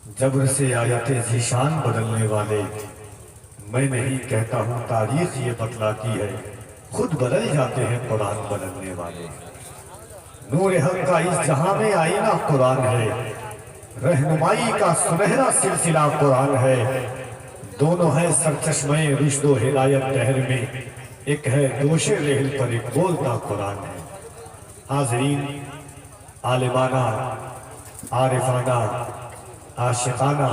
جبر سے آیت ذیشان بدلنے والے، میں نہیں کہتا ہوں تاریخ یہ بتلاتی ہے، خود بدل جاتے ہیں قرآن بدلنے والے۔ نور حق کا اس جہاں میں آئینہ قرآن ہے، رہنمائی کا سنہرا سلسلہ قرآن ہے۔ دونوں ہیں سرچشمہ رشد و ہدایت دہر میں، ایک ہے دوش رحل پر ایک بولتا قرآن ہے۔ حاضرین، عالمانہ، عارفانہ، عاشقانہ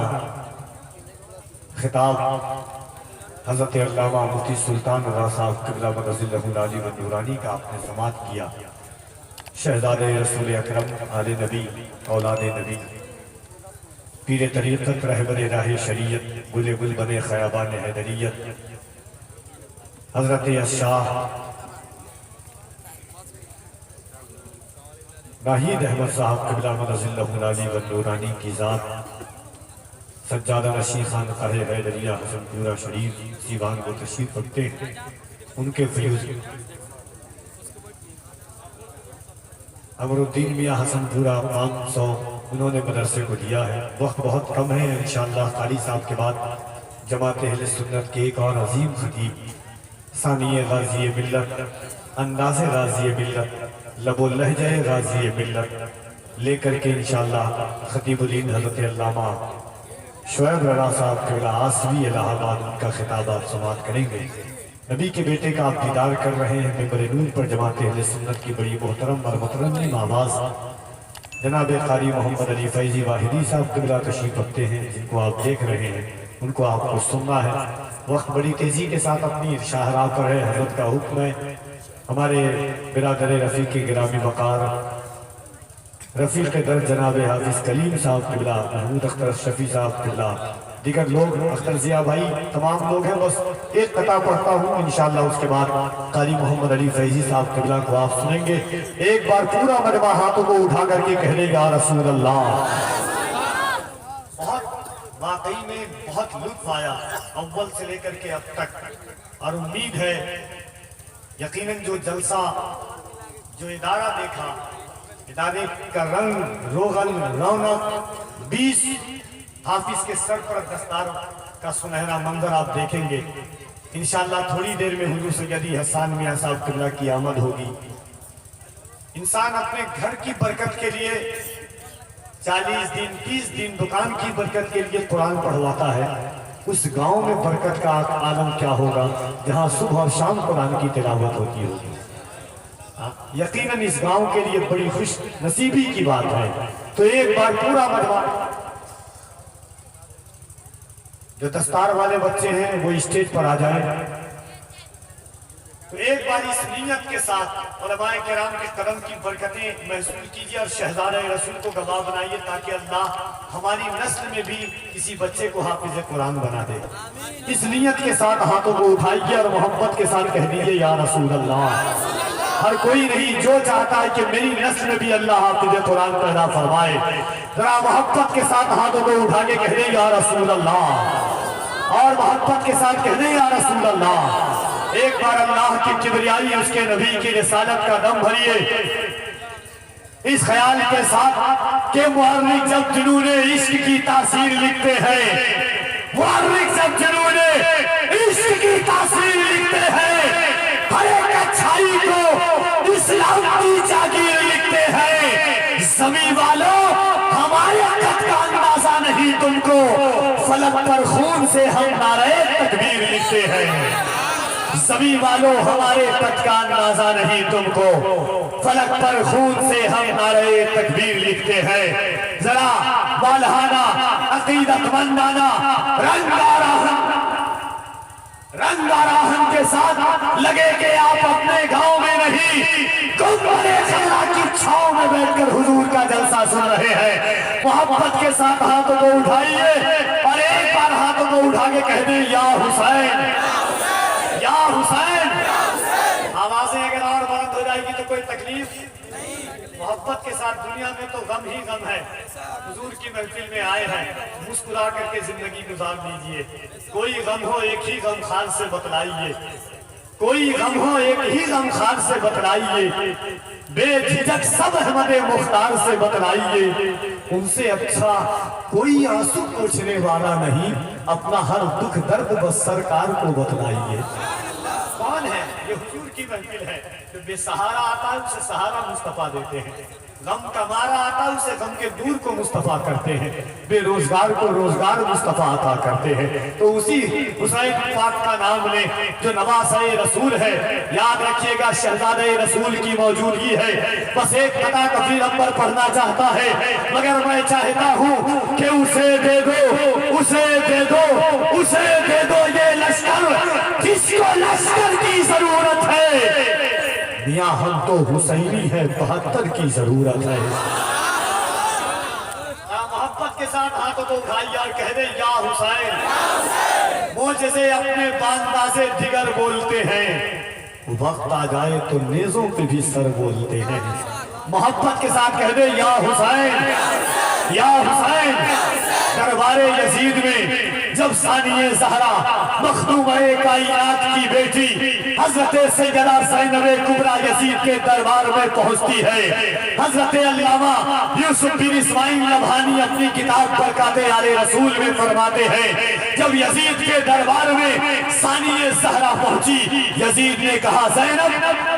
خطاب حضرت علامہ مفتی سلطان رضا صاحب قبلہ مدظ اللہ العالی و نورانی کا آپ نے سماعت کیا۔ شہزاد رسول اکرم، آل نبی، اولاد نبی، پیر طریقت، رہبر راہ شریعت، گل گل بنے خیابان حیدریت، حضرت الشاہ ناہید احمد صاحب قبلہ مدظ اللہ العالی و نورانی کی ذات، سجادہ نشین خانقاہ حیدریہ حسن پورہ شریف سیوان کو تشریف رکھتے ہیں۔ ان کے فیوز عمر الدین میاں حسن پورہ 500 انہوں نے مدرسے کو دیا ہے۔ وقت بہت کم ہے، انشاءاللہ قاری صاحب کے بعد جماعت اہل سنت کے ایک اور عظیم خطیب، ثانی غازی ملت، انداز غازی ملت، لب و لہجہ غازی ملت لے کر کے انشاءاللہ خطیب الدین حضرت علامہ شعیب رضا صاحب قبلہ آسوی الہ آباد ان کا خطاب آپ سماعت کریں گے۔ نبی کے بیٹے کا آپ دیدار کر رہے ہیں۔ ممبر نور پر جماعت اہل سنت کی بڑی محترم اور مترنم آواز جناب قاری محمد علی فیضی واحدی صاحب قبلہ تشریف رکھتے ہیں، جن کو آپ دیکھ رہے ہیں، ان کو آپ کو سننا ہے۔ وقت بڑی تیزی کے ساتھ اپنی شاہراہ پر ہے، حضرت کا حکم ہے۔ ہمارے برادر رفیق گرامی وقار رفیق در جناب حافظ کلیم صاحب قبلہ، محمود اختر شفیع صاحب قبلہ، دیگر لوگ، اختر ضیاء بھائی، تمام لوگ ہیں۔ بس ایک قطع پڑھتا ہوں، انشاءاللہ اس کے بعد قاری محمد علی فیضی صاحب قبلہ کو آپ سنیں گے۔ ایک بار پورا مجمع ہاتھوں کو اٹھا کر کے کہنے گا یا رسول اللہ۔ بہت واقعی میں بہت لطف آیا اول سے لے کر کے اب تک، اور امید ہے یقیناً جو جلسہ، جو ادارہ دیکھا، ادارے کا رنگ روغن رونق، 20 حافظ کے سر پر دستار کا سنہرا منظر آپ دیکھیں گے۔ انشاءاللہ تھوڑی دیر میں حضور سیدی حسان میاں صاحب قبلہ کی آمد ہوگی۔ انسان اپنے گھر کی برکت کے لیے 40 دن 30 دن دکان کی برکت کے لیے قرآن پڑھواتا ہے، اس گاؤں میں برکت کا عالم کیا ہوگا جہاں صبح اور شام قرآن کی تلاوت ہوتی ہوگی۔ یقیناً اس گاؤں کے لیے بڑی خوش نصیبی کی بات ہے۔ تو ایک بار پورا مجمع، جو دستار والے بچے ہیں وہ اسٹیج پر آ جائیں، تو ایک بار اس نیت کے ساتھ علماء کرام کے قدم کی برکتیں محسوس کیجئے اور شہزادہ رسول کو گواہ بنائیے، تاکہ اللہ ہماری نسل میں بھی کسی بچے کو حافظ قرآن بنا دے۔ اس نیت کے ساتھ ہاتھوں کو اٹھائیے اور محبت کے ساتھ کہہ دیجئے یا رسول اللہ۔ ہر کوئی نہیں، جو چاہتا ہے کہ میری نسل میں بھی اللہ حافظ قرآن پیدا فرمائے، ذرا محبت کے ساتھ ہاتھوں کو اٹھا کے کہہ دیں یا رسول اللہ، اور محبت کے ساتھ کہہ دیں یا رسول اللہ۔ ایک بار اللہ کی کبریائی، اس کے نبی کی رسالت کا دم بھریے، اس خیال کے ساتھ کہ محرک جب جنون عشق کی تاثیر لکھتے ہیں، محرک جب جنون عشق کی تاثیر لکھتے ہیں، ہر ایک اچھائی کو اسلام کی جاگیر لکھتے ہیں۔ زمین والوں، ہمارے قد کا اندازہ نہیں تم کو، فلک پر خون سے ہم نعرہ تکبیر لکھتے ہیں۔ زمین والوں، ہمارے قد کا اندازہ نہیں تم کو، فلک پر خون سے ہم نعرہ تکبیر لکھتے ہیں۔ ذرا والہانہ عقیدت مندانہ رنگ آراہن کے ساتھ لگے کہ آپ اپنے گاؤں میں نہیں، گنبد خضرا کی چھاؤں میں بیٹھ کر حضور کا جلسہ سن رہے ہیں۔ محبت کے ساتھ ہاتھوں کو اٹھائیے اور ایک بار ہاتھوں کو اٹھا کے کہہ دیں یا حسین، یا حسین۔ آوازیں اگر اور بلند ہو جائے گی تو کوئی تکلیف محبت کے ساتھ، دنیا میں تو غم ہی غم ہے۔ حضور کی محفل میں آئے ہیں، مسکرا کر کے زندگی گزار دیجئے۔ کوئی غم ہو ایک ہی غم خان سے بتلائیے، کوئی غم ہو ایک ہی غم خان سے بتلائیے، بے جھجک سب احمد مختار سے بتلائیے۔ उनसे अच्छा कोई आंसू पोंछने वाला नहीं, अपना हर दुख दर्द बस सरकार को बतलाइए। कौन है ये? हुजूर की महफिल है। जो बेसहारा आता है उसे सहारा मुस्तफा देते हैं, गम का मारा आता है उसे गम के दूर को मुस्तफा करते हैं, बेरोजगार को रोजगार मुस्तफा अता करते हैं। तो उसी हुसैन पाक का नाम ले जो नवासे रसूल है। याद रखिएगा शहजादे रसूल की मौजूदगी है। बस एक कथा कफीर अकबर पढ़ना चाहता है, मगर मैं चाहता हूँ कि उसे दे दो, उसे दे दो, उसे दे दो ये लश्कर जिसको लश्कर की जरूरत है। मियां हम तो हुसैनी है, 72 की जरूरत है। मोहब्बत के साथ हाथों को उठाइए और कह दे या हुसैन। मुझे से अपने बांदा से दिगर बोलते हैं, वक्त आ जाए तो नेज़ों पे भी सर बोलते हैं। मोहब्बत के साथ कह दे या हुसैन, या हुसैन। दरबारे यजीद में जब सानिए ज़हरा मखदूम-ए कायनात की बेटी हजरत सैयदा ज़ैनब कुबरा यजीद के दरबार में पहुंचती है, हजरत अल्लामा यूसुफ बिन इस्माइल नबहानी अपनी किताब बरकाते आले रसूल में फरमाते हैं, जब यजीद के दरबार में सानिए ज़हरा पहुंची, यजीद ने कहा ज़ैनब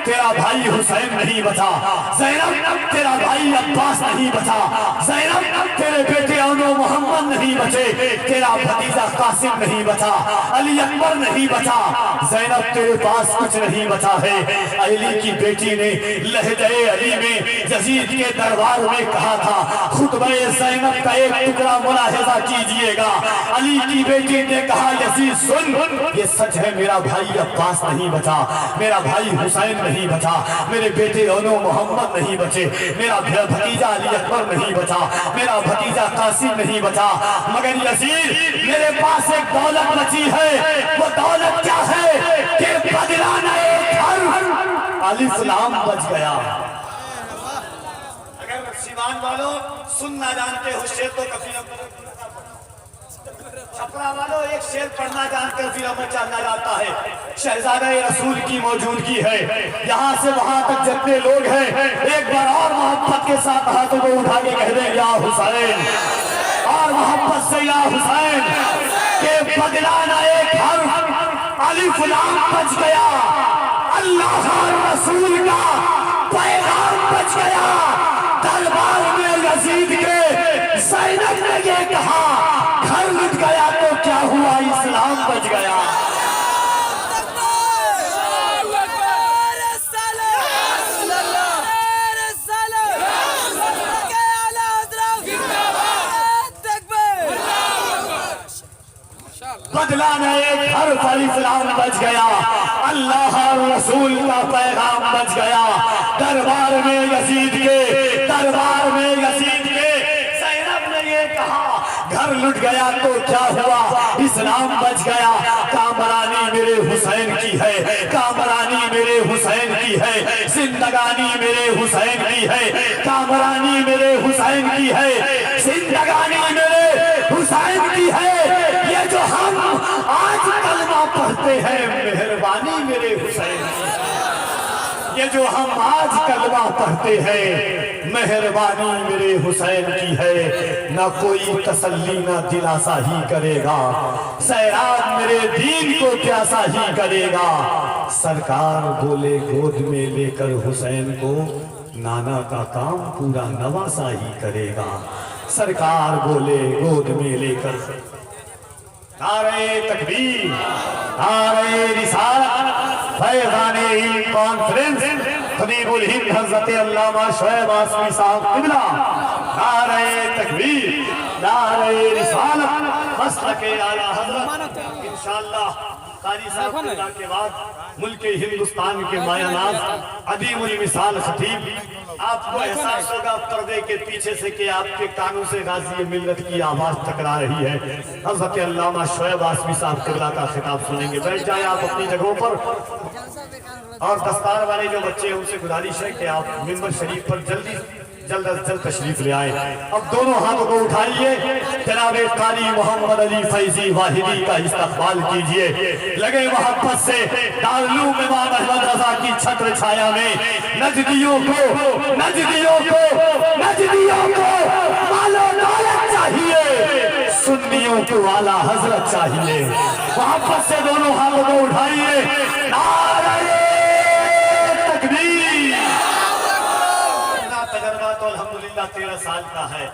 तेरा भाई हुसैन नहीं बचा, ज़ैनब तेरा भाई अब्बास नहीं बचा, ज़ैनब तेरे बेटे अनो मोहम्मद नहीं बचे, तेरा भतीजा कासिम नहीं बचा, अली अकबर नहीं बचा, ज़ैनब तेरे पास कुछ नहीं बचा है। अली की बेटी ने लहजे अली में यजीद के दरबार में कहा था, खुतबे ज़ैनब का एक टुकड़ा मुलाहिज़ा कीजिएगा। अली की बेटी ने कहा यजीद सुन, ये सच है मेरा भाई अब्बास नहीं बचा, मेरा भाई हुसैन नहीं बचा, मेरे बेटे अनो मोहम्मद नहीं बचे, मेरा भतीजा अली अकबर नहीं बचा, मेरा भतीजा कासिम नहीं बचा, मगर यजीद मेरे पास एक दौलत बची है। वो दौलत क्या है कि बदलाना एक घर अलिस्लाम बच गया। अगर सीमान वालों सुन ना जानते हो शेर तो कभी न छपरा वालों एक शेर पढ़ना जानकर फिर मचाना जाता है। शहजादे रसूल की मौजूदगी है, यहाँ से वहां तक जितने लोग हैं एक बार और मोहब्बत के साथ हाथों को उठा के कह दें या हुसैन, और मोहब्बत से या हुसैन के बदलाना एक हर अलिफ लाम बच गया, अल्लाह रसूल का पैगाम बच गया। दरबार में यजीद के ज़ैनब ने ये कहा, घर लुट गया तो क्या हुआ, इस्लाम बच गया। बदलाना एक हर इस्लाम बच गया, अल्लाह रसूल का पैगाम बच गया। दरबार में यजीद के, दरबार में यजीद के ज़ैनब ने ये कहा, घर लुट गया तो क्या हुआ, इस्लाम बच गया। कामरानी मेरे हुसैन की है, कामरानी मेरे हुसैन की है, जिंदगानी मेरे हुसैन की है, कामरानी मेरे हुसैन की है, जिंदगानी मेरे हुसैन की है। ये जो हम आज कलमा पढ़ते हैं मेहरबानी मेरे हुसैन की है, ये जो हम आज कलमा पढ़ते हैं मेहरबानी मेरे हुसैन की है। ना कोई तसल्ली ना दिलासा ही करेगा, सैराब मेरे दीन को प्यासा ही करेगा। सरकार बोले गोद में लेकर हुसैन को, नाना का काम पूरा नवासा ही करेगा। सरकार बोले गोद में लेकर, नारे तकबीर, नारे रिसालत, फैज़ाने इल्म कॉन्फ्रेंस, खतीबुल हिंद हज़रत अल्लामा शोएब आसमी साहब क़िबला, नारे तकबीर, नारे रिसालत, मसलके आला हज़रत। इंशाअल्लाह कारी साहब के बाद मुल्क हिंदुस्तान के मायानाज़ अदीमुल मिसाल खतीब, आपको एहसास होगा पर्दे के पीछे से कि आपके कानों से गाज़ी मिल्लत की आवाज़ टकरा रही है। हज़रत अल्लामा शोएब आसमी साहब क़िबला का खिताब सुनेंगे। बैठ जाए आप अपनी जगहों पर, और दस्तार वाले जो बच्चे हैं उनसे गुजारिश है कि आप मिंबर शरीफ पर जल्दी जल्द अज जल्द तशरीफ ले आए। अब दोनों हाथों को उठाइए, जनाब कारी मोहम्मद अली फैजी वाहिदी का इस्तकबाल कीजिए। लगे मोहब्बत से दारुल इमाम अहमद रजा की छत्र छाया में नजदियों को मालो दौलत चाहिए, सुन्नियों को आला हजरत चाहिए। मोहब्बत से दोनों हाथों को उठाइए, नारे तकबीर। इतना तजर्बा तो अल्हम्दुलिल्लाह 13 साल का है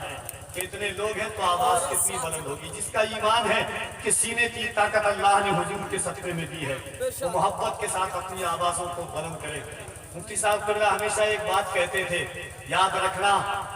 कि इतने लोग हैं तो आवाज कितनी बुलंद होगी। जिसका ईमान है कि सीने की ताकत अल्लाह ने हुजूर के सदक़े में दी है, तो मोहब्बत के साथ अपनी आवाजों को बुलंद करे। मुफ्ती साहब बिरला हमेशा एक बात कहते थे, याद रखना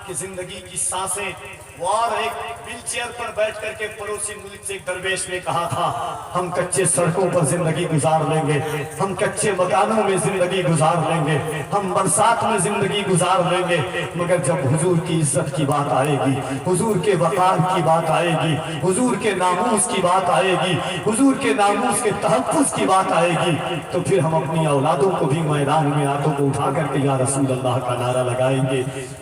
कि जिंदगी की सांसें, वो और एक व्हील चेयर पर बैठ करके पड़ोसी मुल्क से एक दरवेश ने कहा था, हम कच्चे सड़कों पर जिंदगी गुजार लेंगे, हम कच्चे मकानों में जिंदगी गुजार लेंगे, हम बरसात में जिंदगी गुजार लेंगे, मगर जब हुजूर की इज्जत की बात आएगी, हुजूर के वकार की बात आएगी, हुजूर के नामूस की बात आएगी, हुजूर के नामूस के तहफ़्फ़ुज़ की बात आएगी, तो फिर हम अपनी औलादों को भी मैदान में हाथों को उठा करके या रसूल अल्लाह का नारा लगाएंगे।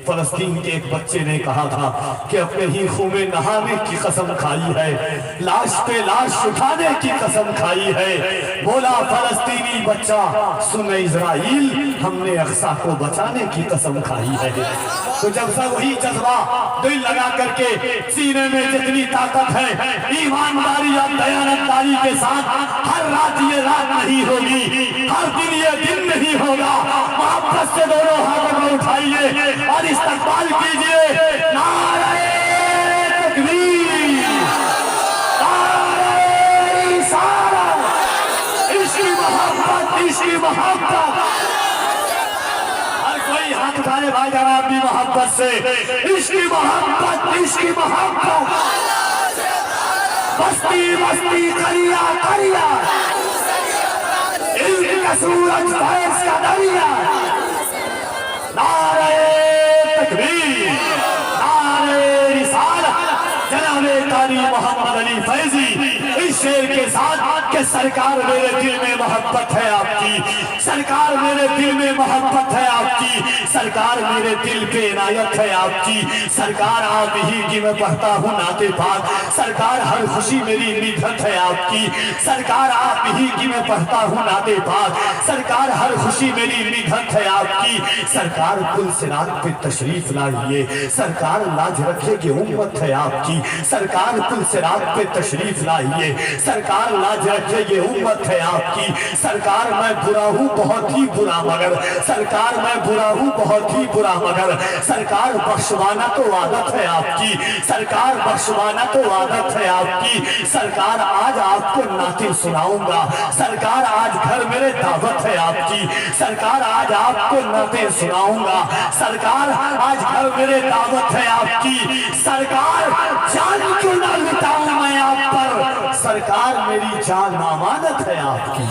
फलस्तीन के एक बच्चे ने कहा था कि अपने ही खून में नहाने की कसम खाई है, लाश पे लाश उठाने की कसम खाई है। बोला फलस्तीनी बच्चा, सुन इजराइल, हमने अक्सा को बचाने की कसम खाई है। तो जब से वही जज्बा दिल लगा करके सीने में जितनी ताकत है, ईमानदारी और दयानतदारी के साथ हर रात ये रात नहीं होगी, हर दिन ये दिन नहीं होगा। मोहब्बत से दोनों हाथों को उठाइए और इस्तकबाल कीजिए, नारे तकबीर, नारे रिसालत, इश्क़ मोहब्बत। हर कोई हाथ उठाए भाई जान, आप भी मोहब्बत से, इश्क़ मोहब्बत। बस्ती बस्ती करिया करिया, इल्म का सूरज फैज़ का दरिया। नारे तकबीर, नारे रिसालत। जनाबे कारी मोहम्मद अली फैजी इस शेर के साथ कि सरकार मेरे दिल में मोहब्बत है आपकी, सरकार मेरे दिल में मोहब्बत है आपकी, सरकार मेरे दिल पे इनायत है आपकी, सरकार आप ही की मैं पढ़ता हूँ नाते पाक, सरकार हर खुशी मेरी निधत है आपकी, सरकार आप ही की मैं पढ़ता हूँ नाते पाक, सरकार हर खुशी मेरी निधत है आपकी, सरकार कुल सिरात पे तशरीफ लाइए, सरकार लाज रखेगी उम्मत है आपकी, सरकार कुल सिरात पे तशरीफ लाइए, सरकार लाज रखेगी उम्मत है आपकी, सरकार मैं बुरा हूँ बहुत ही बुरा मगर, सरकार मैं बुरा हूँ बहुत ही बुरा मगर, सरकार बख्शवाना तो आदत है आपकी, सरकार बख्शवाना तो आदत है आपकी, सरकार आज आपको नाते सुनाऊंगा, सरकार आज घर मेरे दावत है आपकी, सरकार आज आपको नाते सुनाऊंगा, सरकार आज घर मेरे दावत है आपकी, सरकार जान क्यों ना लुटाऊं मैं आप पर, सरकार मेरी जान अमानत है आपकी।